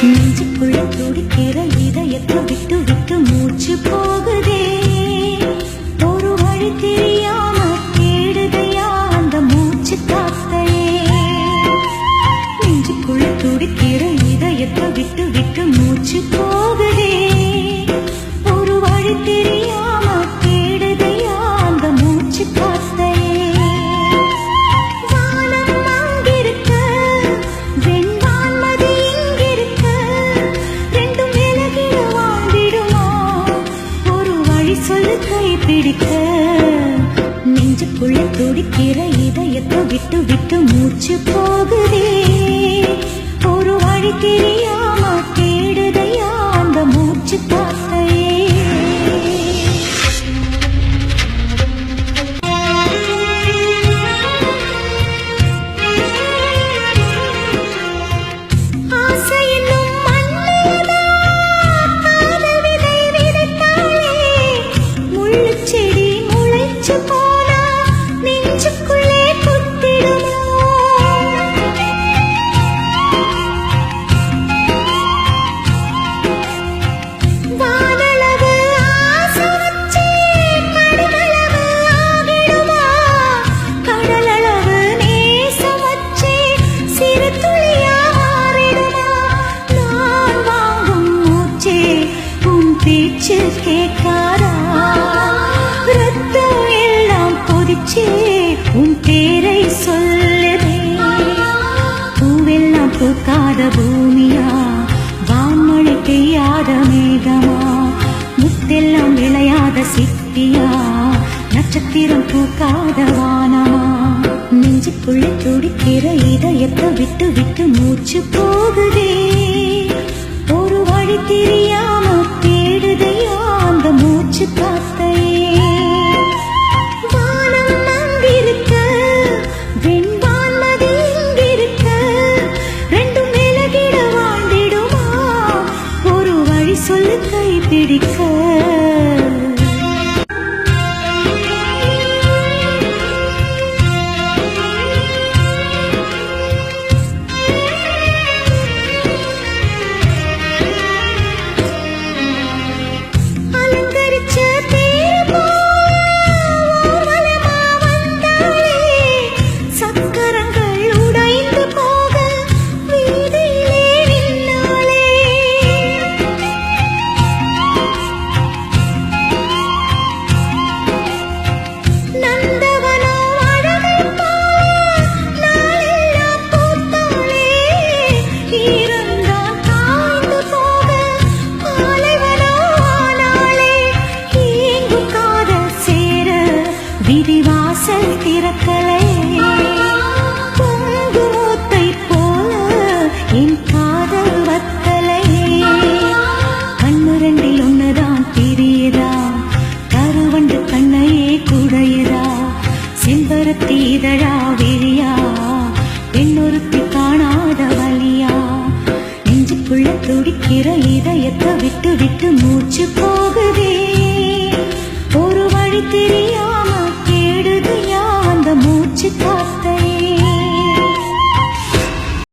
நெஞ்சுக்குள்ள துடிக்கிற இதயத்தை விட்டு விட்டு மூச்சு போகுதே. ஒரு வழி தெரியாம தேடுதையா அந்த மூச்சு காத்தையே. நெஞ்சுக்குள்ள துடிக்கிற இதயத்தை விட்டு விட்டு மூச்சு போகுதே. ஒரு வழி தெரியாம தேடுதையா அந்த மூச்சு காத்தையே. நெஞ்சுக்குள்ள துடிக்கிற இதயத்தை விட்டு விட்டு மூச்சு போகுதே. ஒரு வழி தெரியாம தேடுதையா அந்த மூச்சு காத்தையே. பேச்சு கேட்காரா ரத்தம் எல்லாம் கொதிச்சே உன் பேரை சொல்லுதே. பூவெல்லாம் பூக்காத பூமியா வான்மழை பெய்யாத மேகமா முத்தெல்லாம் விளையாத சிப்பியா நட்சத்திரம் பூக்காத வானமா. நெஞ்சுக்குள்ள துடிக்கிற இதயத்தை விட்டு விட்டு மூச்சு போகுதே. ஒரு வழி தெரியாம தேடுதையா அந்த மூச்சு காத்தையே. வானம் அங்கிருக்க வெண்வான்மதி இங்கிருக்க ரெண்டும் விலகிட வாழ்ந்திடுமா. ஒரு வழி சொல்லு கை பிடிக்க. விதிவாசல் திறக்கலை பொங்கு மூத்தை போல என் காதல் வத்தலை. கண்ணு ரெண்டில் ஒண்ணுதான் தெரியுதா கருவண்டு கண்ணையே குடையுதா. செம்பருத்தி இதழா விழியா பெண்ணொருத்தி காணாத வலியா. நெஞ்சுக்குள்ள துடிக்கிற இதயத்தை விட்டு விட்டு மூச்சு போ